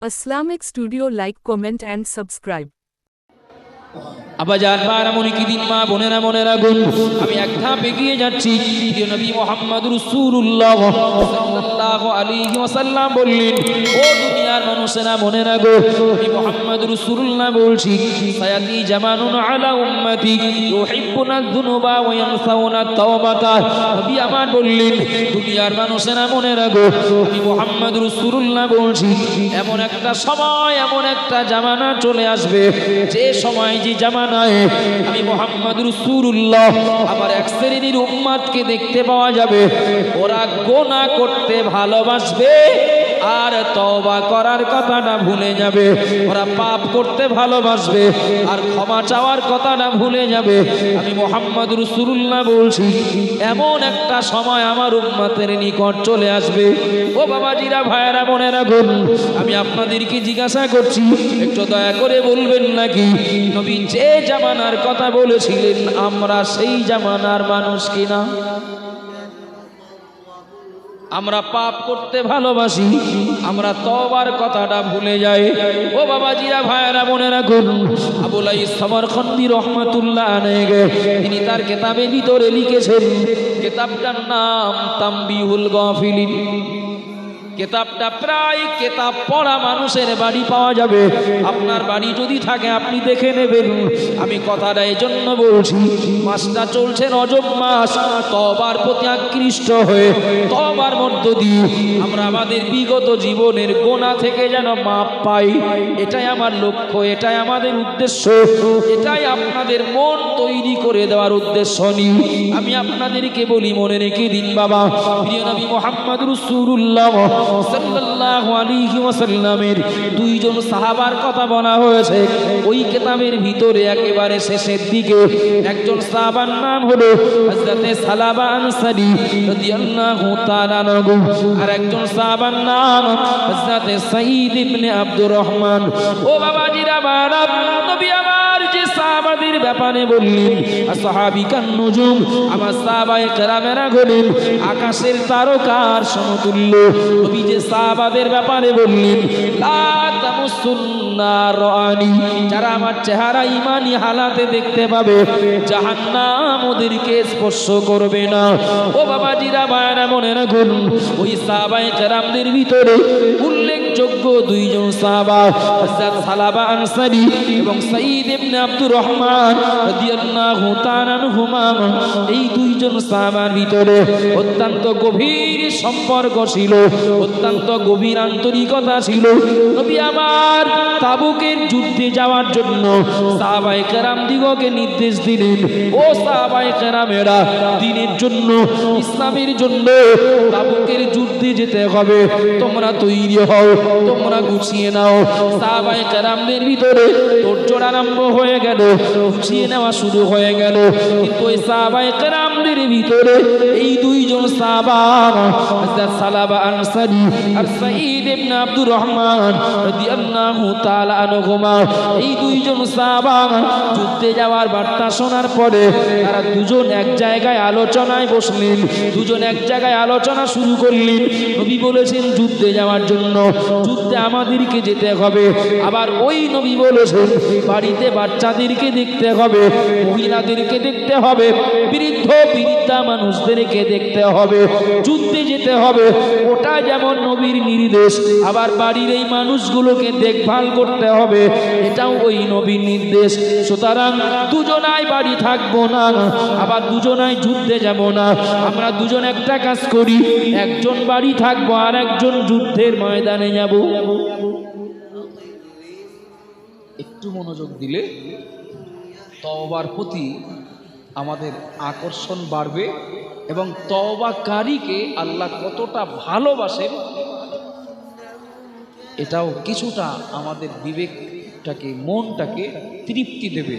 Islamic Studio, like, comment and subscribe. আবাজান বারামনি কি দিন মা বোনেরা মনে রাখুন আমি এক ধাপ এগিয়ে যাচ্ছি প্রিয় নবী মুহাম্মদ রাসূলুল্লাহ সাল্লাল্লাহু আলাইহি ওয়াসাল্লাম বললেন ও দুনিয়ার মানুষেরা মনে রাখো আমি মুহাম্মদ রাসূলুল্লাহ বলছি সায়াতি জামানুন আলা উম্মতি ইউহিব্বুনা যুনুবা ওয়া ইয়ানসাউনা তাওবাতা নবী আমার বললেন দুনিয়ার মানুষেরা মনে রাখো আমি মুহাম্মদ রাসূলুল্লাহ বলছি এমন একটা সময় এমন একটা জামানা চলে আসবে যে সময় যে জামানায় আমি মুহাম্মদ রাসূলুল্লাহ আমার এক শ্রেণীর উম্মতকে দেখতে পাওয়া যাবে ওরা গুনাহ করতে ভালোবাসবে আর তওবা করার কথাটা ভুলে যাবে ওরা পাপ করতে ভালোবাসবে আর ক্ষমা চাওয়ার কথাটা ভুলে যাবে আমি মুহাম্মদ রাসূলুল্লাহ বলছি এমন একটা সময় আমার উম্মতের নিকট চলে আসবে ও বাবাজিরা ভাইয়েরা বোনেরা গো আমি আপনাদেরকে জিজ্ঞাসা করছি একটু দয়া করে বলবেন নাকি নবী যে জামানার কথা বলেছিলেন আমরা সেই জামানার মানুষ কিনা আমরা পাপ করতে ভালোবাসি আমরা তওবার কথাটা ভুলে যাই ও বাবাজিরা ভাইয়েরা বোনেরা গো আবুল আইস সমরখন্দি রাহমাতুল্লাহ আলাইহি তিনি তার কিতাবের ভিতরে লিখেছেন কিতাবটার নাম তামবিহুল গাফিলিন কিতাবটা প্রায় কিতাব পড়া মানুষের বাড়ি পাওয়া যাবে আপনার বাড়ি যদি থাকে আপনি দেখে নেবেন আমি কথাটা এই জন্য বলছি মাসটা চলছে রজব মাস তওবার প্রতি আকৃষ্ট হয়ে তওবার মধ্য দিয়ে আমরা আমাদের বিগত জীবনের গোনা থেকে যেন মাপ পাই এটাই আমার লক্ষ্য এটাই আমাদের উদ্দেশ্য এটাই আপনাদের মন তৈরি করে দেওয়ার উদ্দেশ্য নিয়ে আমি আপনাদেরকে বলি মনে রেখে দিন বাবা প্রিয় নবী মুহাম্মদ রাসূলুল্লাহ সাল্লাল্লাহু আলাইহি ওয়াসাল্লামের দুইজন সাহাবার কথা বলা হয়েছে ওই কিতাবের ভিতরে একেবারে শেষের দিকে একজন সাহাবার নাম হলো হযরত সালাবা আনসারী রাদিয়াল্লাহু তাআলা আনহু আর একজন সাহাবার নাম হযরত সাঈদ ইবনে আব্দুর রহমান ও বাবাজিরা বাবা নবী আমার যে সাহাবাদের ব্যাপারে বললেন আসহাবিকান নুজুম আমার সাহাবায়ে কেরামেরা হলেন আকাশের তারকার সমতুল্য নবী যে সাহাবাদের ব্যাপারে বললেন লা তামুসুন্না রানি যারা আমার চেহারা ঈমানি হালাতে দেখতে পাবে জাহান্নাম ওদেরকে স্পর্শ করবে না ও বাবাজিরা ভাইরা মনে রাখুন ওই সাহাবায়ে কেরামদের ভিতরে উল্লেখযোগ্য দুইজন সাহাবা হযরত সালাবা আনসারী এবং সাঈদ ইবনে আব্দুর রহমান রাদিয়াল্লাহু তাআলা আনহুমা এই দুইজন সাহাবার ভিতরে অত্যন্ত গভীর সম্পর্ক ছিল অত্যন্ত গভীর আন্তরিকতা ছিল নবী আমার তাবুকের যুদ্ধে যাওয়ার জন্য সাহাবায়ে কেরাম দিগকে নির্দেশ দিলেন ও সাহাবায়ে কেরামেরা দ্বীনের জন্য ইসলামের জন্য তাবুকের যুদ্ধে যেতে হবে তোমরা তৈরি হও তোমরা গুছিয়ে নাও সাহাবায়ে কেরামদের ভিতরে তোড়জোড় আরম্ভ হয়ে গেল গুছিয়ে নেওয়া শুরু হয়ে গেল কিন্তু এই সাহাবায়ে কেরামদের ভিতরে এই দুইজন সাহাবা হযরত সালাবা আনসারী আর সাঈদ ইবনে আব্দুর রহমান রাদিয়াল্লাহু তাআলা আনহুমা এই দুইজন সাহাবা যুদ্ধে যাওয়ার বার্তা শোনার পরে তারা দুজন এক জায়গায় আলোচনায় বসলেন দুজন এক জায়গায় আলোচনা শুরু করলেন নবী বলেছেন যুদ্ধে যাওয়ার জন্য যুদ্ধে আমাদেরকে যেতে হবে আবার ওই নবী বলেছেন বাড়িতে বাচ্চাদেরকে দেখতে হবে মহিলাদেরকে দেখতে হবে বৃদ্ধ বৃদ্ধা মানুষদেরকে দেখতে হবে যুদ্ধে যেতে হবে ওটা যেমন নবীর নির্দেশ আবার বাড়ির এই মানুষগুলোকে দেখভাল করতে হবে এটাও ওই নবীর নির্দেশ সুতরাং দুজনাই বাড়ি থাকবো না আবার দুজনাই যুদ্ধে যাব না আমরা দুজন একটা কাজ করি একজন বাড়ি থাকবো আর একজন যুদ্ধের ময়দানে যাব একটু মনোযোগ দিলে তওবার প্রতি আমাদের আকর্ষণ বাড়বে এবং তওবাকারীকে আল্লাহ কতটা ভালোবাসেন এটাও কিছুটা আমাদের বিবেকটাকে মনটাকে তৃপ্তি দেবে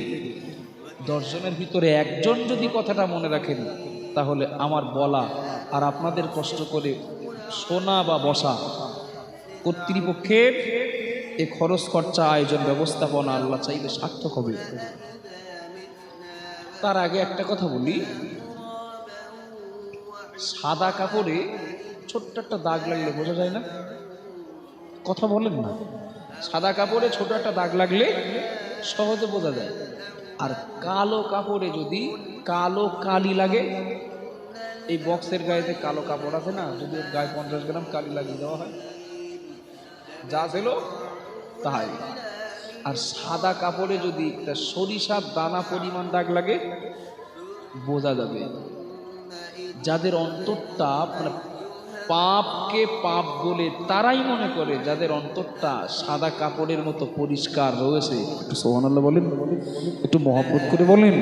10 জনের ভিতরে একজন যদি কথাটা মনে রাখেন তাহলে আমার বলা আর আপনাদের কষ্ট করে শোনা বা বসা কর্তৃপক্ষের এই খরচ খরচা আয়োজন ব্যবস্থাপনা আল্লাহ চাইলে সার্থক হবে তার আগে একটা কথা বলি সাদা কাপড়ে ছোট্ট একটা দাগ লাগলে বোঝা যায় না কথা বলেন না সাদা কাপড়ে ছোট একটা দাগ লাগলে সহজে বোঝা যায়, আর কালো কাপড়ে যদি কালো কালি লাগে, এই বক্সের গায়েতে কালো কাপড় আছে না, যদি ওর গায়ে 50 গ্রাম কালি লাগিয়ে দেওয়া হয় যা ছিল তাই। আর সাদা কাপড়ে যদি একটা সরিষার দানা পরিমাণ দাগ লাগে বোঝা যাবে। যাদের অন্তরটা মানে পাপকে পাপ বলে তারাই মনে করে, যাদের অন্তরটা সাদা কাপড়ের মতো পরিষ্কার রয়েছে। একটু সুবহানাল্লাহ বলেন, একটু মহব্বত করে বলেন।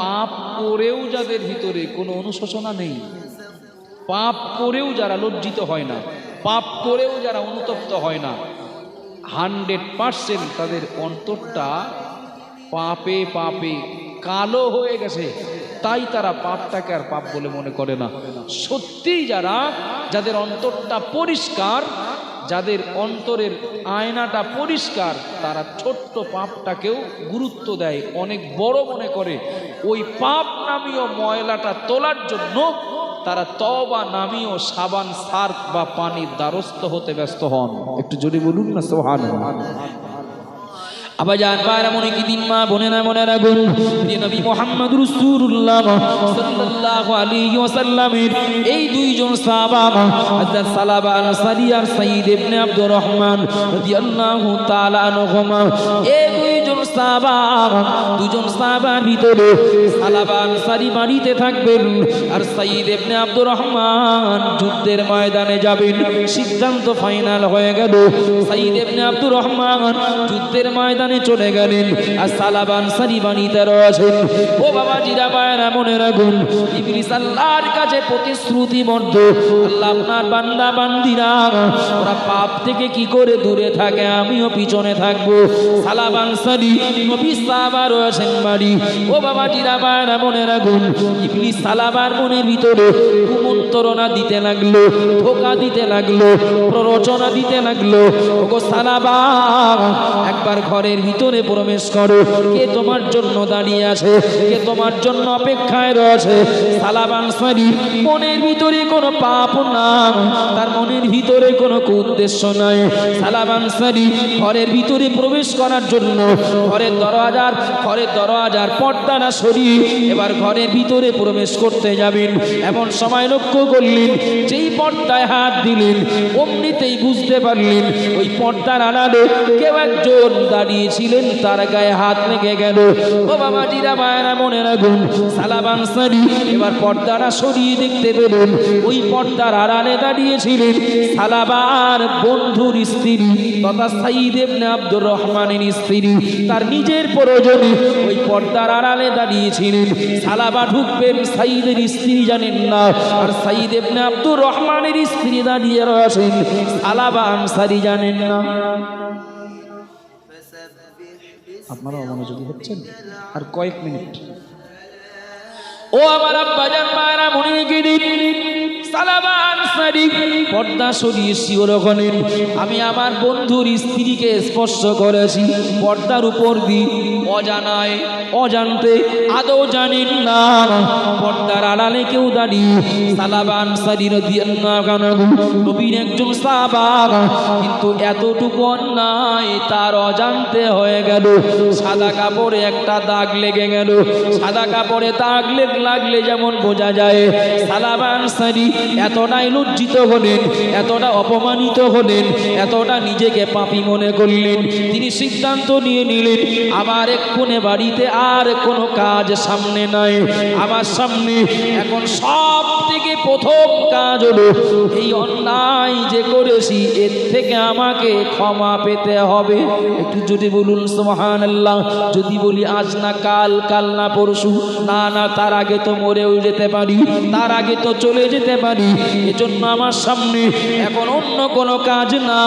পাপ করেও যাদের ভিতরে কোনো অনুশোচনা নেই, পাপ করেও যারা লজ্জিত হয় না, পাপ করেও যারা অনুতপ্ত হয় না, 100% তাদের অন্তরটা পাপে পাপে কালো হয়ে গেছে, তাই তারা পাপটাকে আর পাপ বলে মনে করে না। সত্যিই যাদের অন্তরটা পরিষ্কার, যাদের অন্তরের আয়নাটা পরিষ্কার, তারা ছোট্ট পাপটাকেও গুরুত্ব দেয়, অনেক বড় মনে করে। ওই পাপ নামীয় ময়লাটা তোলার জন্য তারা তওবা নামীয় সাবান, সার্ফ বা পানির দ্বারস্থ হতে ব্যস্ত হন। একটু জোরে বলুন না সুবহানাল্লাহ। আবাজান পায়রা মনে কি দিন মা বোনেরা মনে রাখুন, যে নবী মুহাম্মদ রাসূলুল্লাহ সাল্লাল্লাহু আলাইহি ওয়াসাল্লামের এই দুইজন সাহাবা হযরত সালাবা আনসারী আর সাঈদ ইবনে আব্দুর রহমান রাদিয়াল্লাহু তাআলা আনহুমা, এই দুইজন সাহাবার ভিতরে সালাবা আনসারী বাড়িতে থাকবেন আর সাঈদ ইবনে আব্দুর রহমান যুদ্ধের ময়দানে যাবেন। সিদ্ধান্ত ফাইনাল হয়ে গেল, সাঈদ ইবনে আব্দুর রহমান যুদ্ধের ময়দানে চলে গেলেন আর সালাবা আনসারী বাণীতে রয়েছেন। ও বাবা জিরা পায়রা মনে রাখুন, ইবলিস আল্লাহর কাছে প্রতিশ্রুতিবদ্ধ, আল্লাহ আপনার বান্দা বান্দিরা ওরা পাপ থেকে কি করে দূরে থাকে, আমিও পিছনে থাকবো। সালাবা আনসারী নবী সাহাবা রয়েছেন বাড়ি। ও বাবা জিরা পায়রা মনে রাখুন, ইবলিস সালাবার মনের ভিতরে কুমন্ত্রণা দিতে লাগলো, ধোঁকা দিতে লাগলো, প্ররোচনা দিতে লাগলো। ওগো সালাবা, একবার ঘরের ভিতরে প্রবেশ করো, কে তোমার জন্য দাঁড়িয়ে আছে, কে তোমার জন্য অপেক্ষায় রয়েছে। সালাবা আনসারী মনের ভিতরে কোনো পাপ না, তার মনের ভিতরে কোনো উদ্দেশ্য নাই। সালাবা আনসারী ঘরের ভিতরে প্রবেশ করার জন্য ঘরের দরওয়াজার পর্দাটা সরিয়ে এবার ঘরের ভিতরে প্রবেশ করতে যাবেন। এমন সময় লক্ষ্য করলেন, যেই পর্দায় হাত দিলেন অমনিতেই বুঝতে পারলেন ওই পর্দার আড়ালে কেউ একজন দাঁড়িয়েছিলেন, তার গায়ে হাত লেগে গেল। ও বাবা জিরা মায়েরা মনে রাখুন, সালাবা আনসারী এবার পর্দাটা সরিয়ে দেখতে পেলেন ওই পর্দার আড়ালে দাঁড়িয়েছিলেন সালাবার বন্ধুর স্ত্রী তথা সাঈদ ইবনে আব্দুর রহমানের স্ত্রী। তার নিজের প্রয়োজনে ওই পর্দার আড়ালে দাঁড়িয়েছিলেন। সালাবা ঢুকবেন, সাঈদের স্ত্রী জানেন না, আর সাঈদ ইবনে আব্দুর রহমানের স্ত্রী দাঁড়িয়ে রয়েছেন, সালাবা আনসারী জানেন না। আপনারা মনোযোগী হচ্ছেন? আর কয়েক মিনিট। ও আমার আব্বাজান মায়েরা মনে রেখে দিন, সালাবা আনসারী পর্দা সরিয়ে শিওর হলেন, আমি আমার বন্ধুর স্ত্রীকে স্পর্শ করেছি। পর্দার উপর দিয়ে অজানায় অজান্তে আদৌ জানেন না পর্দার আড়ালে কেউ দাঁড়িয়ে সালাবা আনসারী রাদিয়াল্লাহু আনহু নবীর একজন সাহাবা, কিন্তু এতটুকু অন্যায় তার অজান্তে হয়ে গেল। সাদা কাপড়ে একটা দাগ লেগে গেল। সাদা কাপড়ে দাগ লাগলে যেমন বোঝা যায়, সালাবা আনসারী এতটাই লজ্জিত হলেন, এতটা অপমানিত হলেন, এতটা নিজেকে পাপী মনে করলেন, তিনি সিদ্ধান্ত নিয়ে নিলেন আমার এক্ষুনি বাড়িতে আর কোনো কাজ সামনে নাই, আমার সামনে এখন সব থেকে প্রথম কাজ হলো এই অন্যায় যে করেছি এর থেকে আমাকে ক্ষমা পেতে হবে। একটু যদি বলুন সুবহানাল্লাহ। যদি বলি আজ না কাল, কাল না পরশু, না তার আগে তো মরেও যেতে পারি, তার আগে তো চলে যেতে পারি। এজন্য আমার সামনে এখন অন্য কোনো কাজ না,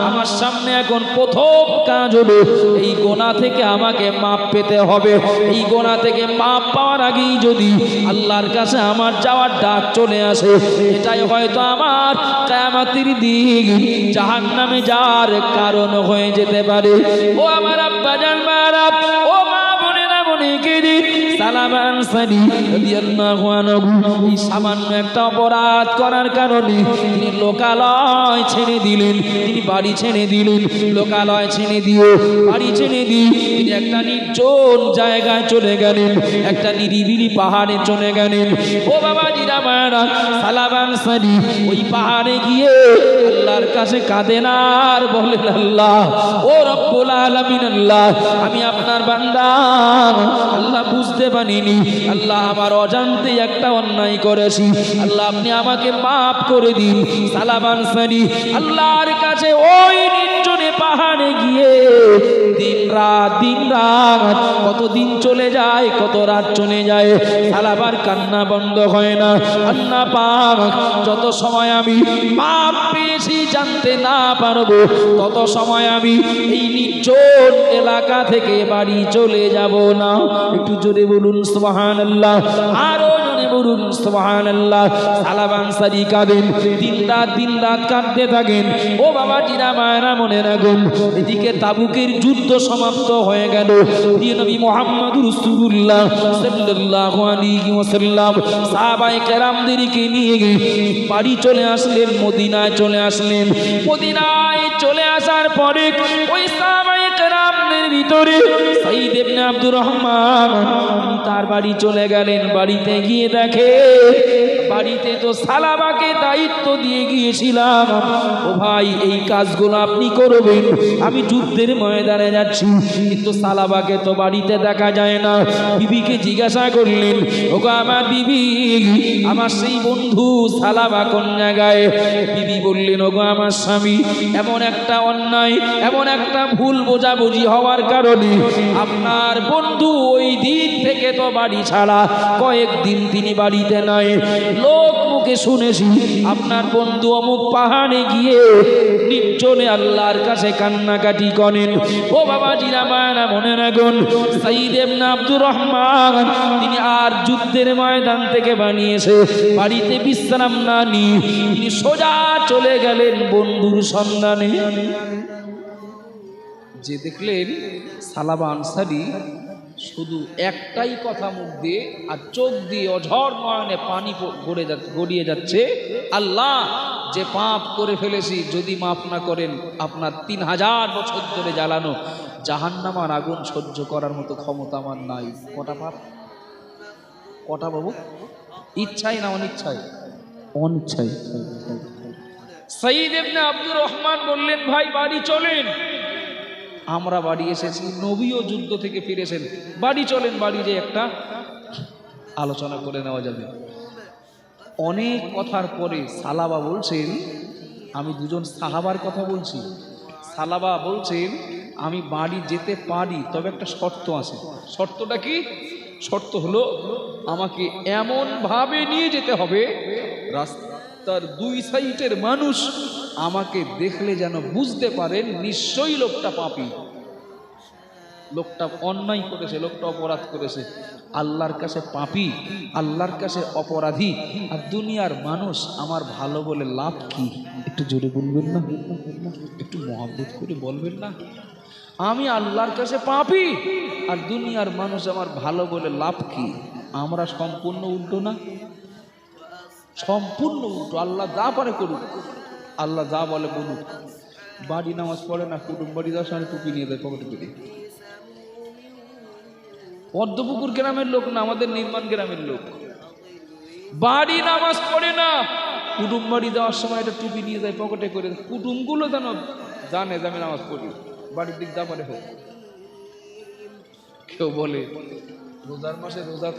আমার সামনে এখন প্রথম কাজ হলো এই গোনা থেকে আমাকে মাপ পেতে হবে। এই গোনা থেকে মাপ পাওয়ার আগেই যদি আল্লাহর কাছে আমার যাওয়ার ডাক চলে আসে, এটাই হয়তো আমার কিয়ামতের দিন জাহান্নামে যাওয়ার কারণ হয়ে যেতে পারে। ও আমার আব্বাজান মারা, ও মা বোনেরা মনে কে সালাবা আনসারী রাদিয়াল্লাহু আনহু এই সামান্য একটা অপরাধ করার কারণে তিনি লোকালয় ছেড়ে দিলেন, তিনি বাড়ি ছেড়ে দিলেন, লোকালয় ছেড়ে দিয়ে বাড়ি ছেড়ে দিয়ে তিনি একটা নির্জন জায়গায় চলে গেলেন, একটা নিরিবিলি পাহাড়ে চলে গেলেন। ও বাবাজিরা মায়েরা, সালাবা আনসারী ওই পাহাড়ে গিয়ে আল্লাহর কাছে কাঁদেন আর বলেন, আল্লাহ ও রব্বুল আলামিন, আল্লাহ আমি আপনার বান্দা, আল্লাহ বুঝতে পারিনি, আল্লাহ আমার অজান্তে একটা অন্যায় করেছি, আল্লাহ আপনি আমাকে মাফ করে দিন। সালাবা আনসারী আল্লাহর কাছে ওই নির্জনে পাহাড়ে গিয়ে দিন রাত কতদিন চলে যায়, কত রাত চলে যায়, সালাবার কান্না বন্ধ হয় না। আল্লাহ পাক যত সময় আমি মাপ পেয়েছি জানতে না পারবো, তত সময় আমি এই নির্জন এলাকা থেকে বাড়ি চলে যাব না। একটু জোরে বলুন সুবহানাল্লাহ, আরো জোরে বলুন সুবহানাল্লাহ। সালাবা আনসারী কাঁদেন, দিন রাত কাঁদতে থাকেন। ও বাবা জিরা মায়েরা মনে রাখুন, এদিকে তাবুকের যুদ্ধ সমাপ্ত হয়ে গেল। প্রিয় নবী মুহাম্মদুর রাসূলুল্লাহ সাল্লাল্লাহু আলাইহি ওয়াসাল্লাম সাহাবায়ে কেরামদেরকে নিয়ে বাড়ি চলে আসলেন, মদিনায় চলে আসলেন। মদিনায় চলে আসার পরে ওই সাহাবায়ে কেরামদের ভিতরে সাইদ ইবনে আব্দুর রহমান তার বাড়ি চলে গেলেন। বাড়িতে গিয়ে দেখে বাড়িতে তো সালাবাকে দায়িত্ব দিয়ে গিয়েছিলাম, ও ভাই এই কাজগুলো আপনি করবেন, আমি যুদ্ধের ময়দানে যাচ্ছি, কিন্তু সালাবাকে তো বাড়িতে দেখা যায় না। বিবিকে জিজ্ঞাসা করলেন, ওগো আমার বিবি, আমার সেই বন্ধু সালাবা কোন জায়গায়? বিবি বললেন, ওগো আমার স্বামী, এমন একটা অন্যায়, এমন একটা ভুল বোঝাবুঝি হওয়ার কারণে আপনার বন্ধু ওই দিন থেকে তো বাড়ি ছাড়া, কয়েকদিন তিনি বাড়িতে নাই। লোক মুখে শুনেছি আপনার বন্ধু অমুক পাহাড়ে গিয়ে নির্জনে আল্লাহর কাছে কান্নাকাটি করেন। ও বাবা জিরা মায়েরা মনে রাখুন, সাইদ ইবনে আব্দুর রহমান তিনি আর যুদ্ধের ময়দান থেকে বানিয়েছে বাড়িতে বিশ্রাম না নিয়ে তিনি সোজা চলে গেলেন বন্ধুর সন্ধানে। যে দেখলেন সালাবা আনসারী শুধু একটাই কথা মুখ দিয়ে আর চোখ দিয়ে অঝর নয়নে পানি গড়িয়ে যাচ্ছে, আল্লাহ যে পাপ করে ফেলেছি যদি মাফ না করেন আপনার 3000 বছর ধরে জ্বালানো জাহান্নামার আগুন সহ্য করার মতো ক্ষমতা আমার নাই। কটা পাপ, কটা বাবু? ইচ্ছাই না অনিচ্ছায়? অনিচ্ছায়। সাইদ ইবনে আব্দুর রহমান বললেন, ভাই বাড়ি চলেন। আমরা বাড়ি এসেছি, নবীও যুদ্ধ থেকে ফিরেছেন, বাড়ি চলেন, বাড়ি যে একটা আলোচনা করে নেওয়া যাবে। অনেক কথার পরে সালাবা বলছেন, আমি দুজন সাহাবার কথা বলছি, সালাবা বলছেন আমি বাড়ি যেতে পারি, তবে একটা শর্ত আছে। শর্তটা কি? শর্ত হলো আমাকে এমন ভাবে নিয়ে যেতে হবে রাস্তার দুই সাইডের মানুষ আমাকে দেখলে যেন বুঝতে পারেন নিশ্চয়ই লোকটা পাপী, লোকটা অন্যায় করেছে, লোকটা অপরাধ করেছে, আল্লাহর কাছে পাপী, আল্লাহর কাছে অপরাধী, আর দুনিয়ার মানুষ আমার ভালো বলে লাভ কি? একটু জোরে বলবেন না, একটু মহব্বত করে বলবেন না? আমি আল্লাহর কাছে পাপী আর দুনিয়ার মানুষ আমার ভালো বলে লাভ কি? আমরা সম্পূর্ণ উল্টো না? সম্পূর্ণ উল্টো। আল্লাহ যা পারে করুক, আল্লাহ যা বলে বলুক। বাড়ি নামাজ পড়ে না, কুটুম বাড়ি যাওয়ার সময় টুপি নিয়ে দেয় পকেটে করে। পদ্মপুকুর গ্রামের লোক না, আমাদের নির্মাণ গ্রামের লোক। বাড়ি নামাজ পড়ে না, কুটুম বাড়ি যাওয়ার সময় একটা টুপি নিয়ে যায় পকেটে করে। কুটুমগুলো যেন জানে যে আমি নামাজ পড়ি, বাড়ির দিক যা পারে হোক। কেউ বলে রোজার মাসে রোজা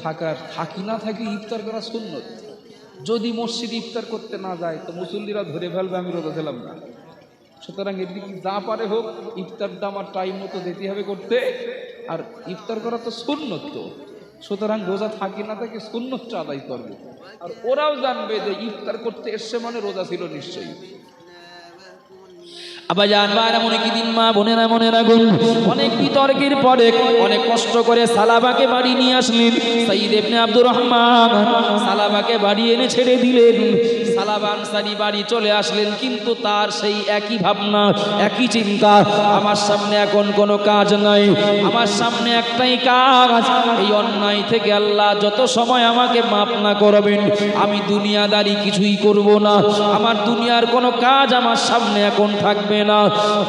থাকি না থাকি ইফতার করা সুন্নত। যদি মসজিদে ইফতার করতে না যায় তো মুসল্লিরা ধরে ফেলবে আমি রোজা ছিলাম না। সুতরাং এদিকে যা পারে হোক, ইফতারটা আমার টাইম মতো দিতে হবে করতে, আর ইফতার করা তো সুন্নত। তো সুতরাং রোজা থাকি না থাকি সুন্নতটা আদায় করবে। আর ওরাও জানবে যে ইফতার করতে এসছে মানে রোজা ছিল নিশ্চয়ই। অনেক বিতর্কের পরে অনেক কষ্ট করে সালাবাকে বাড়ি নিয়ে আসলেন। সাইদ ইবনে আব্দুর রহমান সালাবাকে বাড়ি এনে ছেড়ে দিলেন। সালাবা আনসারী বাড়ি চলে আসলেন, কিন্তু তার সেই একই ভাবনা, একই চিন্তা, আমার সামনে এখন কোনো কাজ নাই, আমার সামনে একটাই কাজ, এই অন্যায় থেকে আল্লাহ যত সময় আমাকে মাফ না করবেন আমি দুনিয়াদারি কিছুই করব না, আমার দুনিয়ার কোনো কাজ আমার সামনে এখন থাকবে না।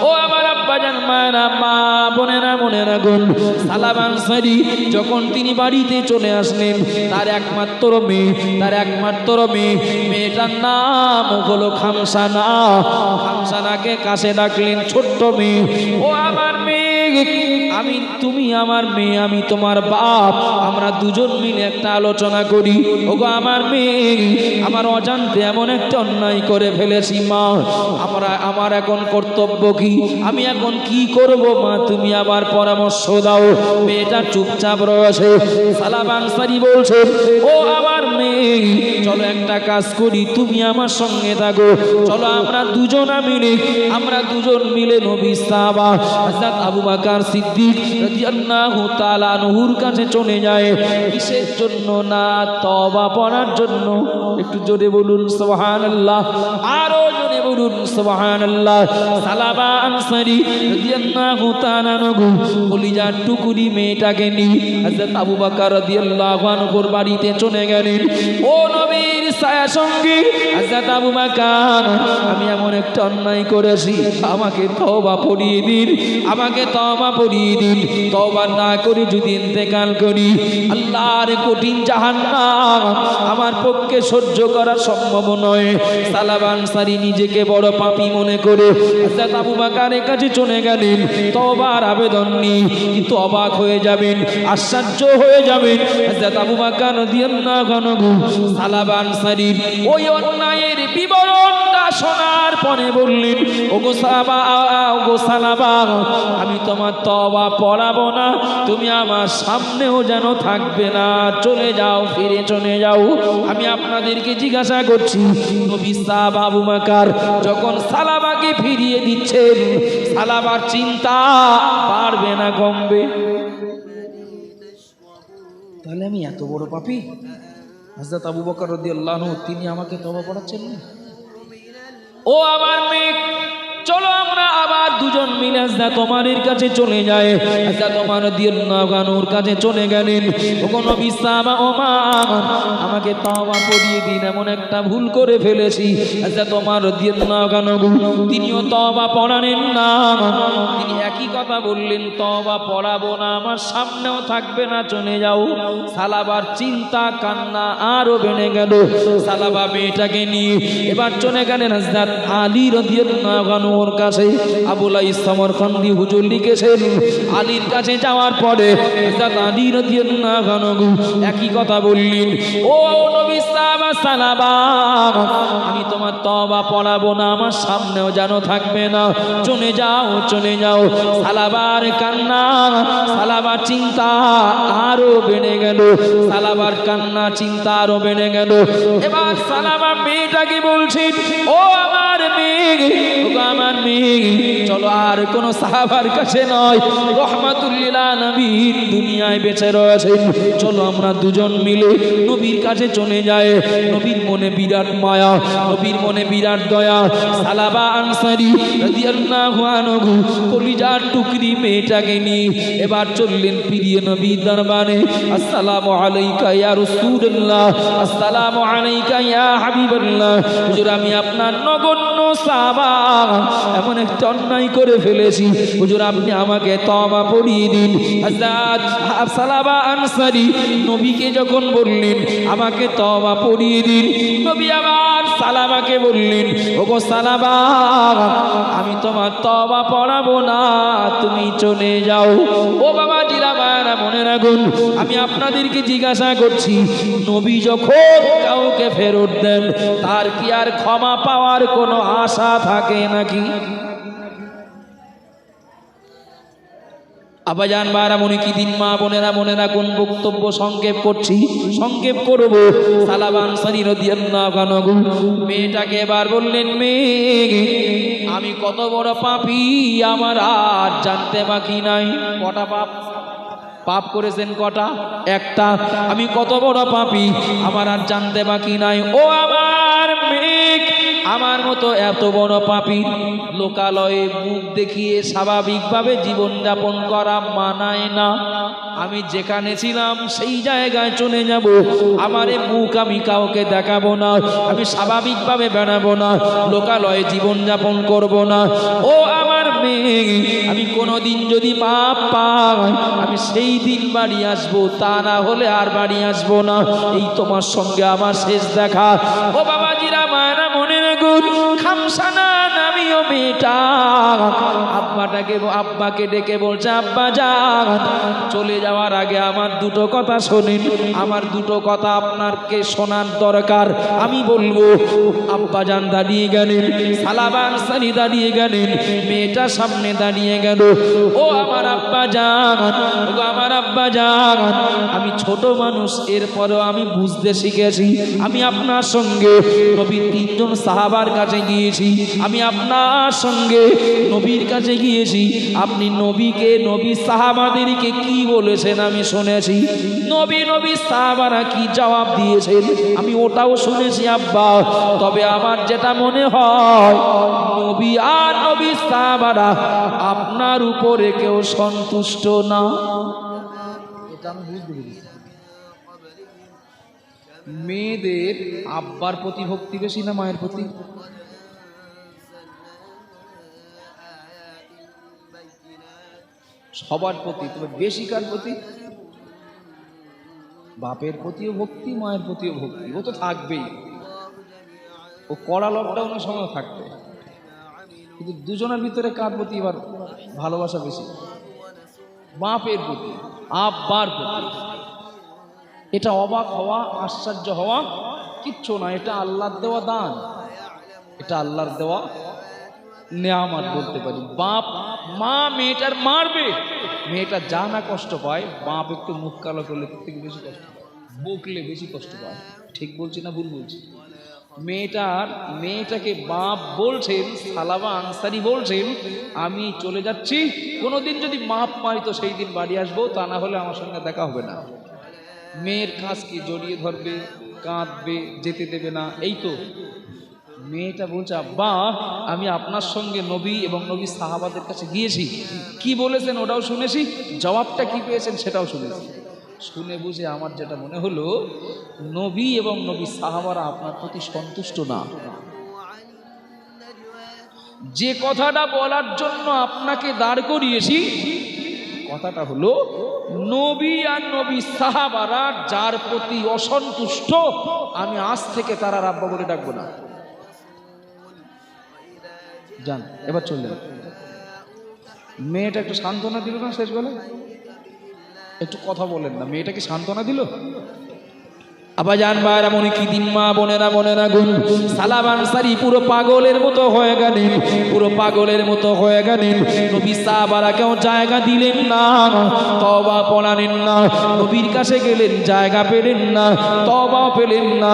ও আমার আব্বাজান মায়েরা, মা বোনেরা, মনেরা গুন, সালাবা আনসারী যখন তিনি বাড়িতে চলে আসলেন, তার একমাত্র মেয়ে, মেয়েটার নাম হলো খামসানা। খামসানাকে কাছে ডাকলেন, ছোট্ট মেয়ে, ও আমার মেয়ে, তুমি আমার মেয়ে, আমি তোমার বাপ, আমরা দুজন মিলে একটা আলোচনা করি। ওগো আমার মেয়ে, আমার অজান্তে এমন একটা অন্যায় করে ফেলেছি মা, আমার এখন কর্তব্য কি, আমি এখন কি করব মা, তুমি আমার পরামর্শ দাও। মেয়েটা চুপচাপ রয়েছে। সালাবা আনসারী বলছে, ও আমার মেয়ে, চলো একটা কাজ করি, তুমি আমার সঙ্গে থাকো, চলো আমরা দুজন মিলে নবী সাহাবা হযরত আবু বকর সিদ্দিক রাদিয়াল্লাহু তাআলা আনহুর কাছে চলে যায়। কিসের জন্য না, তওবা পড়ার জন্য। একটু জোরে বলুন সুবহানাল্লাহ, আরো জোরে বলুন সুবহানাল্লাহ। সালাবা আনসারী রাদিয়াল্লাহু তাআলা আনহু কলিজার টুকরি মেয়েটাকে নিয়ে হযরত আবু বকর রাদিয়াল্লাহু আনহুর বাড়িতে চলে গেলেন। ও নবীর ছায়া সঙ্গী হযরত আবু বকর, আমি এমন একটা অন্যায় করেছি, আমাকে তওবা পড়িয়ে দিন, তওবা না করে যদি ইন্তেকাল করি আল্লাহর কঠিন জাহান্নাম আমার পক্ষে সহ্য করা সম্ভব নয়। সালাবা আনসারী নিজেকে বড় পাপী মনে করে হযরত আবু বকরের কাছে চলে গেলেন, তওবার আবেদন নিয়ে। কিন্তু অবাক হয়ে যাবেন, আশ্চর্য হয়ে যাবেন, হযরত আবু বকর রাদিয়াল্লাহু আনহু সালাবা আনসারীর ওই অন্যায়ের বিবরণটা শোনার পরে বললেন, ওগো সালাবা, আমি তোমার তওবা পড়াবো না, তুমি আমার সামনেও যেন থাকবে না, চলে যাও, ফিরে চলে যাও। আমি আপনাদেরকে জিজ্ঞাসা করছি, নবী সাহাবা আবু বকর যখন সালাবাকে ফিরিয়ে দিচ্ছেন, সালাবার চিন্তা বাড়বে না কমবে? তাহলে আমি এত বড় পাপী? হযরত আবু বকর রাদিয়াল্লাহু আনহু তিনি আমাকে তওবা পড়াচ্ছেন না? ও আমার মেয়ে, চলো আমরা আবার দুজন মিলে হযরত ওমরের কাছে চলে যাই। হযরত ওমর রাদিয়াল্লাহু আনহুর কাছে চলে গেলেন, ওগো নবী সাহাবা ওমর, আমাকে তওবা পড়িয়ে দিন, এমন একটা ভুল করে ফেলেছি। হযরত ওমর রাদিয়াল্লাহু আনহু তিনিও তওবা পড়ালেন না, তিনি একই কথা বললেন, তওবা পড়াবো না, আমার সামনেও থাকবে না, চলে যাও। সালাবার চিন্তা কান্না আরো বেড়ে গেল। সালাবা মেয়েটাকে নিয়ে এবার চলে গেলেন হযরত আলী রাদিয়াল্লাহু আনহু ওর কাছে। আবুল আইস সমরখন্দি হুজুর লিখেছেন, আলীর কাছে যাওয়ার পরে হযরত আলী রাদিয়াল্লাহু আনহু একই কথা বললেন, ও নবী সালাবা, আমি তোমার তওবা পড়াবো না, আমার সামনেও যেন থাকবে না, চলে যাও। সালাবার কান্না, সালাবার চিন্তা আরো বেড়ে গেল, সালাবার কান্না চিন্তা আরো বেড়ে গেল। এবার সালাবা মেয়েটাকে বলছেন, ও আমার মেয়ে, চলো আর কোন সাহাবার কাছে নয়, রহমাতুল লিল আলামিন দুনিয়ায় বেঁচে রয়েছেন, চলো আমরা দুজন মিলে নবীর কাছে চলে যাই। নবীর মনে বিরাট মায়া, নবীর মনে বিরাট দয়া। সালাবা আনসারী রাদিয়াল্লাহু আনহু কলিজার টুকরি মেয়েটাকে নিয়ে এবার চললেন প্রিয় নবীর দরবারে। আসসালামু আলাইকা ইয়া রাসূলুল্লাহ, আসসালামু আলাইকা ইয়া হাবিবাল্লাহ। হুজুর, আমি আপনার নগণ্য সাহাবা, এমন একটা অন্যায় করে ফেলেছি, হুজুর আপনি আমাকে তওবা পড়িয়ে দিন। হযরত সালাবা আনসারী নবীকে যখন বললেন আমাকে তওবা পড়িয়ে দিন, নবী আবার সালাবাকে বললেন, ওগো সালাবা, আমি তোমার তওবা পড়াবো না, তুমি চলে যাও। ও বাবা জিরা মায়েরা মনে রাখুন, আমি আপনাদেরকে জিজ্ঞাসা করছি, নবী যখন কাউকে ফেরত দেন তার কি আর ক্ষমা পাওয়ার কোনো আশা থাকে নাকি? আবাজান বারা মনে কি দিন, মা বোনেরা মনে রাখুন, বক্তব্য সংক্ষেপ করছি, সংক্ষেপ করব। সালাবা আনসারী রাদিয়াল্লাহু আনহু মেয়েটাকে এবার বললেন, মেয়ে, আমি কত বড় পাপী আমার আর জানতে বাকি নাই। কটা পাপ? পাপ করেছেন কটা? একটা। আমি কত বড় পাপী আমার আর জানতে বাকি নাই। ও আমার মেঘ, আমার মতো এত বড় পাপী লোকালয়ে মুখ দেখিয়ে স্বাভাবিকভাবে জীবনযাপন করা মানায় না। আমি যেখানে ছিলাম সেই জায়গায় চলে যাব, আমার এই মুখ আমি কাউকে দেখাবো না, আমি স্বাভাবিকভাবে বেড়াবো না, লোকালয়ে জীবনযাপন করব না। ও আমার মেয়ে, আমি কোনোদিন যদি পাপ পাই আমি সেই দিন বাড়ি আসবো, তা না হলে আর বাড়ি আসবো না। এই তোমার সঙ্গে আমার শেষ দেখা। ও বাবাজিরা, মায়েরা, মনে রাখুন, খামসানা নামিও মেয়েটা আব্বাকে ডেকে বলছে, আব্বা যান, চলে যাওয়ার আগে আমার দুটো কথা শোনেন, আমার দুটো কথা আপনাকে শোনার দরকার। আমি বলবো। আব্বা যান দাঁড়িয়ে গেলেন, সালাবান সানি দাঁড়িয়ে গেলেন, মেয়েটা সামনে দাঁড়িয়ে গেল। ও আমার আব্বা যান, ও আমার আব্বা যান, আমি ছোট মানুষ, এরপরেও আমি বুঝতে শিখেছি। আমি আপনার সঙ্গে নবীর 3 জন সাহাবার কাছে গিয়েছি, আমি আপনার সঙ্গে নবীর কাছে গিয়েছি। আপনি নবীকে, নবী সাহাবাদেরকে কি বলেছেন আমি শুনেছি। নবী সাহাবারা কি জবাব দিয়েছেন আমি ওটাও শুনেছি আব্বা। তবে আমার যেটা মনে হয়, নবী আর নবী সাহাবারা আপনার উপরে কেউ সন্তুষ্ট না। এটা আমি বুঝতে পেরেছি। মেয়েদের আব্বার প্রতি ভক্তি বেশি না মায়ের প্রতি? সবার প্রতি, তবে বেশি কার প্রতি? বাপের প্রতিও ভক্তি, মায়ের প্রতিও ভক্তি, ও তো থাকবেই। ও কড়া লকডাউনের সময় থাকবে, কিন্তু দুজনের ভিতরে কার প্রতি এবার ভালোবাসা বেশি? বাপের প্রতি, আব্বার প্রতি। এটা অবাক হওয়া, আশ্চর্য হওয়া কিচ্ছু না। এটা আল্লাহর দেওয়া দান, এটা আল্লাহর দেওয়া নেয়ামত বলতে পারি। বাপ মা মেয়েটার মারবে, মেয়েটা যা না কষ্ট পায়, বাপ একটু মুখ কালো করলে থেকে বেশি কষ্ট পায়, বকলে বেশি কষ্ট পায়। ঠিক বলছি না ভুল বলছি? মেয়েটাকে বাপ বলছেন, সালাবা আনসারি বলছেন, আমি চলে যাচ্ছি, কোনোদিন যদি মাপ পাই তো সেই দিন বাড়ি আসবো, তা না হলে আমার সঙ্গে দেখা হবে না। মেয়ের কাজ কি? জড়িয়ে ধরবে, কাঁদবে, যেতে দেবে না, এই তো। মেয়েটা বলছে, আব্বা আমি আপনার সঙ্গে নবী এবং নবী সাহাবাদের কাছে গিয়েছি, কি বলেছেন ওটাও শুনেছি, জবাবটা কি পেয়েছেন সেটাও শুনেছি। শুনে বুঝে আমার যেটা মনে হলো, নবী এবং নবী সাহাবারা আপনার প্রতি সন্তুষ্ট না। যে কথাটা বলার জন্য আপনাকে দাঁড় করিয়েছি, কথাটা হলো নবী আর নবী সাহাবারা যার প্রতি অসন্তুষ্ট, আমি আজ থেকে তারা আব্বা বলে ডাকবো না। যান, এবার চললেন। মেয়েটা একটু সান্ত্বনা দিল না শেষ বেলা? একটু কথা বলেন না, মেয়েটাকে সান্ত্বনা দিল। আবার জান ভাইরা, মনে কি দিন মা বোনেরা গুণ, সালাব আনসারী পুরো পাগলের মতো হয়ে গেলেন, পুরো পাগলের মতো হয়ে গেলেন। নবী সাহাবারা কেউ জায়গা দিলেন না, তওবা পড়ালেন না। নবীর কাছে গেলেন, জায়গা পেলেন না, তওবা পেলেন না।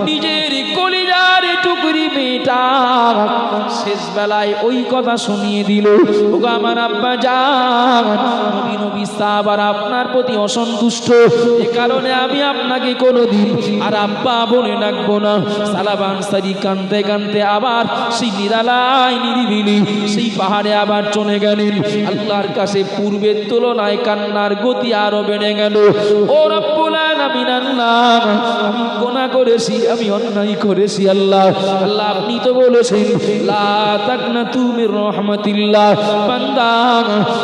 নিজের কলিজার টুকরি মেয়েটা শেষ বেলায় ওই কথা শুনিয়ে দিল, ওগো আমার আব্বা জান, নবী সাহাবারা আপনার প্রতি অসন্তুষ্ট, এ কারণে আমি আপনাকে কোনোদিন আর আব্বা বলে ডাকবো না। সালাব আনসারী কাঁদতে কাঁদতে আবার সেই নিরালায় নিরিবিলি সেই পাহাড়ে আবার চলে গেলেন। আল্লাহর কাছে পূর্বের তুলনায় কান্নার গতি আরো বেড়ে গেল। ও রব্বুল আলামিন, আল্লাহ আমি গুনাহ করেছি, আমি অন্যায় করেছি। আল্লাহ আপনি তো বলেছেন, লা তাকনাতু মির রাহমাতিল্লাহ, বান্দা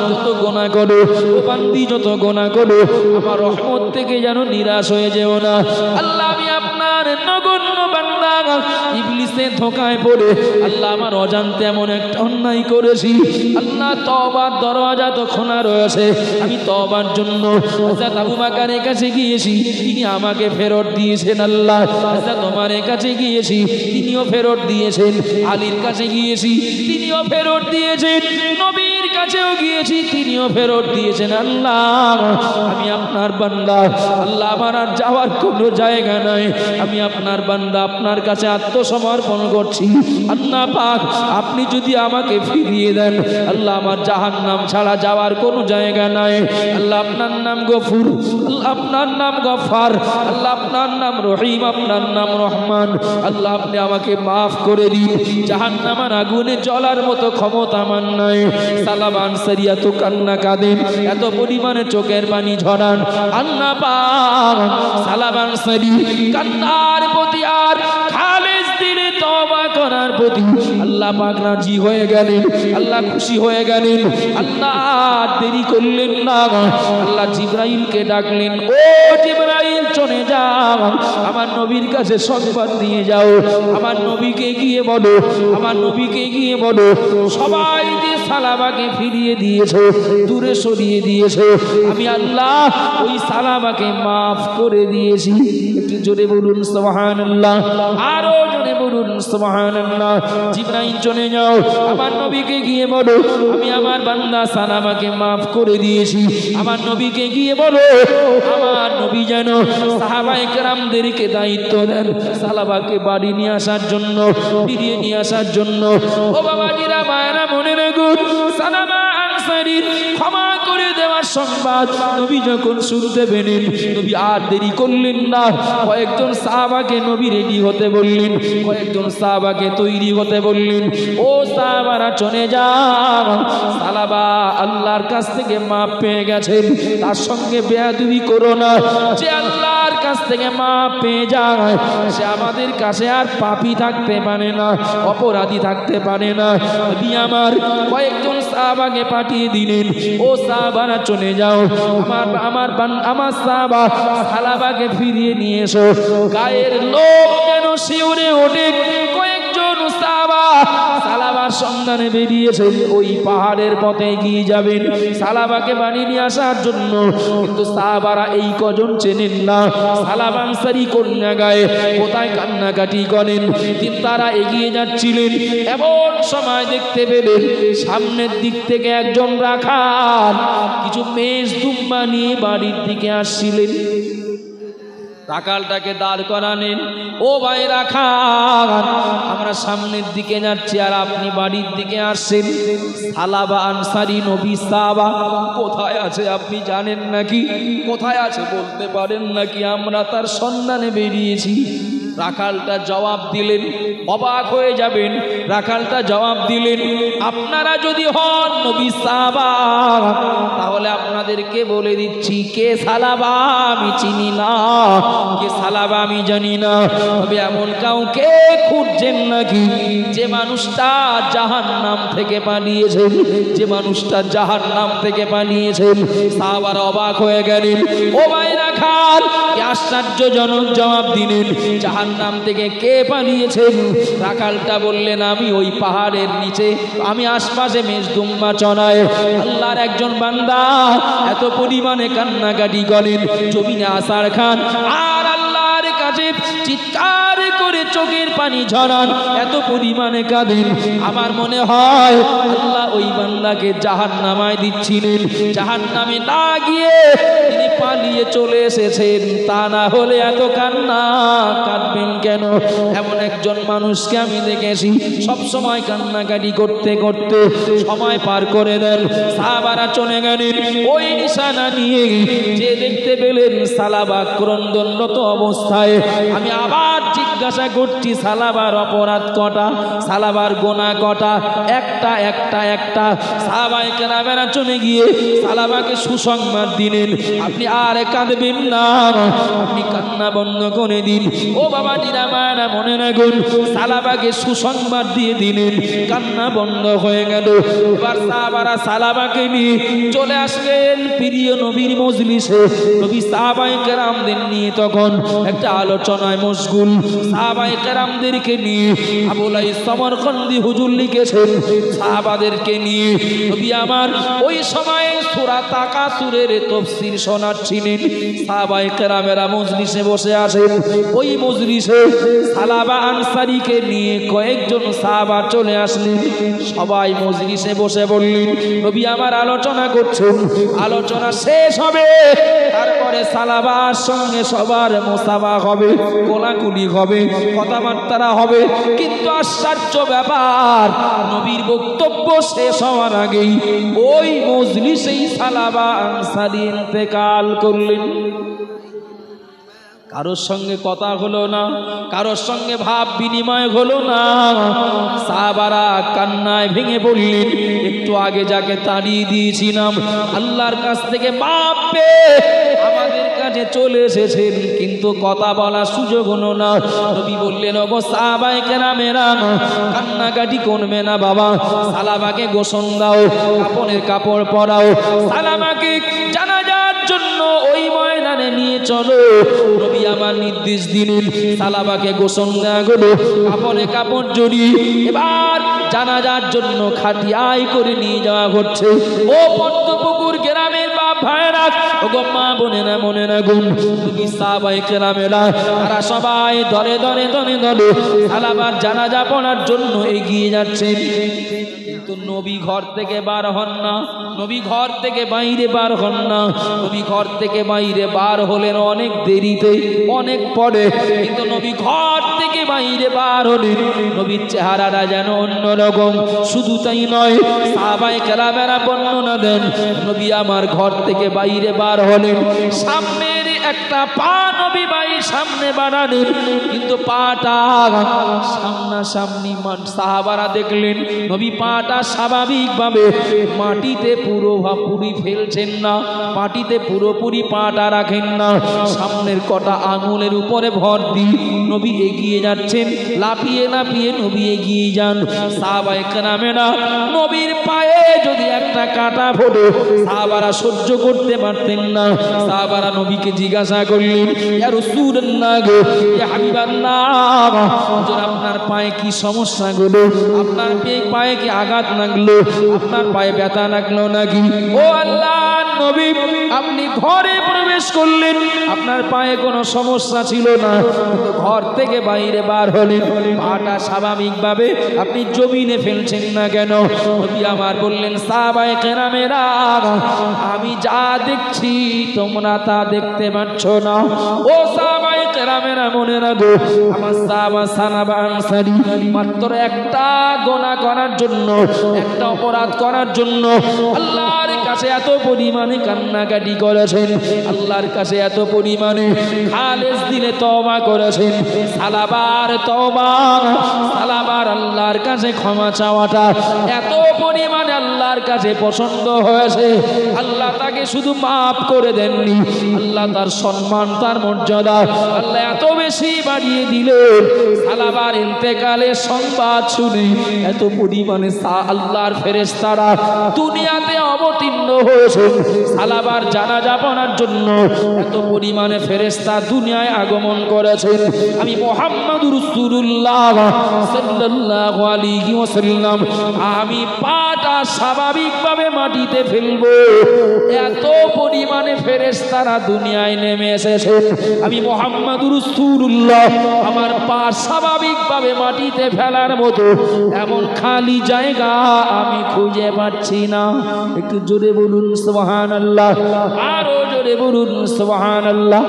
যত গুনাহ করো, ও বান্দি যত গুনাহ করো, আমার রহমত থেকে যেন নিরাশ হয়ে যেও না। আল্লাহ আমি আপনার নগণ্য বান্দা, ইবলিসের ধোঁকায় পড়ে আল্লাহ আমার অজান্তে এমন একটা অন্যায় করেছি। আল্লাহ তওবার দরওয়াজা তো খোলা রয়েছে, আমি তওবার জন্য হযরত আবু বকরের কাছে গিয়েছি, তিনি আমাকে ফেরত দিয়েছেন। আল্লাহ হযরত ওমরের কাছে গিয়েছি, তিনিও ফেরত দিয়েছেন। আলীর কাছে গিয়েছি, তিনিও ফেরত দিয়েছেন। নবীর কাছে কাছেও গিয়েছি, তিনিও ফেরত দিয়েছেন। আল্লাহ আমি আপনার বান্দা, আল্লাহ আমার আর যাওয়ার কোনো জায়গা নাই, আমি আপনার বান্দা, আপনার কাছে আত্মসমর্পণ করছি। আল্লাহ পাক আপনি যদি আমাকে ফিরিয়ে দেন, আল্লাহ আমার জাহান্নাম ছাড়া যাওয়ার কোনো জায়গা নাই। আল্লাহ আপনার নাম গফুর, আল্লাহ আপনার নাম গফার, আল্লাহ আপনার নাম রহিম, আপনার নাম রহমান। আল্লাহ আপনি আমাকে মাফ করে দিন, জাহান্নামের আগুনে জ্বলার মতো ক্ষমতা আমার নাই। সালাম আনসারী এত কান্না কাঁদেন, এত পরিমাণে চোখের পানি ঝরান। আল্লাহ পাক সালাম আনসারী কান্নার প্রতি আর খালিস দিলে তওবা করার প্রতি আল্লাহ পাক রাজি হয়ে গেলেন, আল্লাহ খুশি হয়ে গেলেন। আল্লাহ দেরি করলেন না, আল্লাহ জিবরাইলকে ডাকলেন, ও জিবরাইল চলে যাও, আমার নবীর কাছে সংবাদ দিয়ে যাও, আমার নবীকে গিয়ে বলো, আমার নবীকে গিয়ে বলো সবাই যে সালামাকে ফিরিয়ে দিয়েছো, দূরে সরিয়ে দিয়েছো, আমি আল্লাহ ওই সালামাকে মাফ করে দিয়েছি। একটু জোরে বলুন সুবহানাল্লাহ, আরো জোরে বলুন সুবহানাল্লাহ। জিবরাইল চলে যাও, আমার নবীকে গিয়ে বলো আমি আমার বান্দা সালামাকে মাফ করে দিয়েছি। আমার নবীকে গিয়ে বলো আমার নবী যেন সাহাবায়ে কেরামদেরকে দায়িত্ব দেন সালামাকে বাড়ি নিয়ে আসার জন্য, ফিরিয়ে নিয়ে আসার জন্য। ও বাবাজিরা, মায়েরা, মনে রাখুন, সালামা আনসারীর ক্ষমা করে দেওয়ার সংবাদ নবী যখন শুনতে পেলেন, নবী আর দেরি করলেন না, কয়েকজন সাহাবাকে নবী রেডি হতে বললেন, কয়েকজন সাহাবাকে তৈরি হতে বললেন। ও সাহাবারা চলে যাও, সালামা আল্লাহর কাছ থেকে মাপ পেয়ে গেছেন, তার সঙ্গে বেয়াদবি করো না। যে আল্লাহর কাছ থেকে মাপ পেয়ে যায় সে আমাদের কাছে আর পাপী থাকতে পারে না, অপরাধী থাকতে পারে না। নবী আমার কয়েকজন সাহাবাকে পাঠিয়ে দিলেন, ও সাহাবারা চলে যাও, আমার সাহাবা সালামাকে ফিরিয়ে নিয়ে এসো। গায়ের লোক যেন শিউরে ওঠে, কয়েকজন সাহাবা সালামার সন্ধানে বেরিয়েছেন, ওই পাহাড়ের পথে এগিয়ে যাবেন সালামাকে বাড়ি নিয়ে আসার জন্য। কিন্তু সাহাবারা এই কজন চেনেন না সালাম আনসারী কোন জায়গায়, কোথায় কান্নাকাটি করেন। তারা এগিয়ে যাচ্ছিলেন, এমন সময় দেখতে পেলেন সামনের দিক থেকে একজন রাখাল কিছু মেষ দুম্বা নিয়ে বাড়ির দিকে আসছিলেন। রাখালটাকে দাঁড় করালেন, ও ভাই রাখাল, আমরা সামনের দিকে যাচ্ছি আর আপনি বাড়ির দিকে আসছেন। সালাবা আনসারী নবী সাহাবা কোথায় আছে আপনি জানেন নাকি? কোথায় আছে বলতে পারেন নাকি? আমরা তার সন্ধানে বেরিয়েছি। রাখালটা জবাব দিলেন, অবাক হয়ে যাবেন, রাখালটা জবাব দিলেন, আপনারা যদি হন নবী সাহাবা তাহলে আপনাদেরকে বলে দিচ্ছি কে সালাবা আমি চিনি না, কে সালাবা আমি জানি না। তবে এমন কাউকে খুঁজছেন নাকি যে মানুষটা জাহান্নাম থেকে পালিয়েছেন, যে মানুষটা জাহান্নাম থেকে পালিয়েছেন? সাহাবারা অবাক হয়ে গেলেন, ও ভাই রাখাল, কি আশ্চর্যজনক জবাব দিলেন, জাহান্নাম থেকে কে পালিয়েছেন? রাখালটা বললেন, আমি ওই পাহাড়ের নিচে, আমি আশপাশে মেষদুম্বা চড়াই আল্লাহর একজন বান্দা এত পরিমাণে কান্নাকাটি করেন, জমিনে আসার খান আর আল্লাহর কাছে চিৎকার করে চোখের পানি ঝরান, এত পরিমাণে কাঁদেন। আমার মনে হয় আল্লাহ ওই বান্দাকে জাহান্নামায় দিচ্ছিলেন, জাহান্নামে না গিয়ে তিনি পালিয়ে চলে এসেছেন, তা না হলে এত কান্না কাঁদবেন কেন? এমন একজন মানুষকে আমি দেখেছি সব সময় কান্নাকাটি করতে করতে সময় পার করে দেন। সাহাবারা চলে গেলেন, ওই নিশানা নিয়ে যে দেখতে পেলেন সালাবা ক্রন্দনরত অবস্থায়। আমি আবার জিজ্ঞাসা করছি, সালাবার অপরাধ কটা, সালাবার গোনা কটা? একটা একটা একটা। সাহাবায়ে কেরামেরা চলে গিয়ে সালাবাকে সুসংবাদ দিলেন, আপনি আর কাঁদবেন না, আপনি কান্না বন্ধ করে দিন। ও বাবা জিরামারা, মনে রাখুন, সালাবাকে সুসংবাদ দিয়ে দিলেন, কান্না বন্ধ হয়ে গেল। এবার সাহাবারা সালাবাকে নিয়ে চলে আসলেন প্রিয় নবীর মজলিসে। নবী সাহাবায়ে কেরামদের নিয়ে তখন একটা আলোচনায় মশগুল। সাহাবায়ে কেরামদেরকে নিয়ে আবুল আইস সমরকন্দি হুজুর লিখেছেন, সাহাবাদেরকে নিয়ে নবী আমার ওই সময়ে সূরা তাকাসুরের তাফসীর শোনাচ্ছিলেন। সাহাবায়ে কেরামেরা মজলিসে বসে আছেন। ওই মজলিসে সালাবা আনসারীকে নিয়ে কয়েকজন সাহাবা চলে আসলেন। সবাই মজলিসে বসে বললেন, নবী আমার আলোচনা করছেন। আলোচনা শেষ হবে, তারপরে সালাবার সঙ্গে সবার মুসাফা হবে, কোলাকুলি হবে, কথাবার্তা হবে। কিন্তু আশ্চর্য ব্যাপার, নবীর বক্তব্য শেষ হওয়ার আগেই ওই মজলিসেই সালাবা আনসারী ইন্তেকাল করলেন। কারোর সঙ্গে কথা হলো না, কারোর সঙ্গে ভাব বিনিময় হলো না। সাহাবারা কান্নায় ভেঙে পড়লেন। একটু আগে যাকে তাড়িয়ে দিয়েছিলাম, আল্লাহর কাছ থেকে মাপ পেয়ে আমাদের কাছে চলে এসেছেন, কিন্তু কথা বলার সুযোগ হলো না। নবী বললেন, ওগো সাহাবায়ে কেরামেরা, কান্নাকাটি করবে না বাবা, সালামাকে গোসল দাও, কাপড়ের কাপড় পরাও, সালামাকে জানাজার জন্য ওই ময়দানে নিয়ে চলো। নবী আমার নির্দেশ দিলেন, সালামাকে গোসল দেওয়া হলো, কাপড়ে কাপড় জড়িয়ে এবার জানাজার জন্য খাটিয়ায় করে নিয়ে যাওয়া হচ্ছে। ও পদ্মপুকুর গ্রামের বাপ ভাইরা, ওগো মা বোনেরা, মনেরা গুণ, নবী সাহাবায়ে কেরামেরা তারা সবাই দলে দলে দলে দলে সালামার জানাজা পড়ার জন্য এগিয়ে যাচ্ছেন। কিন্তু নবী ঘর থেকে বার হন না, নবী ঘর থেকে বাইরে বার হন না। নবী ঘর থেকে বাইরে বার হলেন অনেক দেরিতে, অনেক পরে, কিন্তু নবী ঘর থেকে বাইরে বার হলেন। নবীর চেহারাটা যেন অন্যরকম। শুধু তাই নয়, সাহাবায়ে কেরামেরা বর্ণনা দেন, নবী আমার ঘর থেকে বাইরে বার হলেন, সামনের একটা পা নবী বাইর সামনে বাড়ালেন, কিন্তু পাটা সামনাসামনি। সাহাবারা দেখলেন নবী পাটা স্বাভাবিকভাবে মাটিতে পুরোপুরি ফেলছেন না, মাটিতে পুরোপুরি পাটা রাখেন না, সামনের কটা আঙুলের উপরে ভর দিয়ে নবী এগিয়ে যাচ্ছেন। লাফিয়ে লাফিয়ে নবী এগিয়ে যান। সাহাবায়ে কেরামেরা নবীর পায়ে যদি একটা কাঁটা ফোটে, সাহাবারা সহ্য করতে পারতেন না। সাহাবারা নবীকে জিজ্ঞাসা করলেন, ইয়া রাসূলুল্লাহ গো, ইয়া হাবিবাল্লাহ, হুজুর আপনার পায়ে কি সমস্যা হলো? আপনার পায়ে কি আঘাত লাগলো? আপনার পায়ে ব্যথা লাগলো নাকি? ও আল্লাহর নবী, আপনি ঘরে প্রবেশ করলেন, আপনার পায়ে কোনো সমস্যা ছিল না, কিন্তু ঘর থেকে বাইরে বার হলেন, পাটা স্বাভাবিকভাবে আপনি জমিনে ফেলছেন না কেন? নবী আমার বললেন, সাহাবায়ে কেরামেরা আমি যা দেখছি তোমরা তা দেখতে পাচ্ছ না। ও সাহাবায়ে কেরামেরা মনে রাখো, আমার সাহাবা সালাবা আনসারী মাত্র একটা গুনাহ করার জন্য, একটা অপরাধ করার জন্য আল্লাহর কাছে এত পরিমাণে কান্নাকাটি করেছেন, আল্লাহর কাছে এত পরিমাণে খালেস দিলে তওবা করেছেন। সালাবার তওবা, সালাবার আল্লাহর কাছে ক্ষমা চাওয়াটা এত পরিমাণে আল্লাহর কাছে পছন্দ হয়েছে, আল্লাহ তাকে শুধু মাফ করে দেননি, আল্লাহ তার সম্মান, তার মর্যাদা আল্লাহ এত বেশি বাড়িয়ে দিলেন। সালাবার ইন্তেকালের সংবাদ শুনে এত পরিমাণে আল্লাহর ফেরেশতারা দুনিয়াতে অবতীর্ণ হয়েছে সালাবার জানাজা পড়ার জন্য। এত পরিমাণে ফেরেশতা দুনিয়ায় আগমন করেছেন। আমি মুহাম্মদুর রাসূলুল্লাহ সাল্লাল্লাহু আলাইহি ওয়াসাল্লাম আমি পাটা স্বাভাবিকভাবে মাটিতে ফেলবো, এত পরিমাণে ফেরেশতারা দুনিয়ায় নেমে এসেছেন। আমি মুহাম্মদুর রাসূলুল্লাহ আমার পা স্বাভাবিকভাবে মাটিতে ফেলার মতো এমন খালি জায়গা আমি খুঁজে পাচ্ছি না। একটু জোরে বলুন সুবহানাল্লাহ, আরো জোরে বলুন সুবহানাল্লাহ।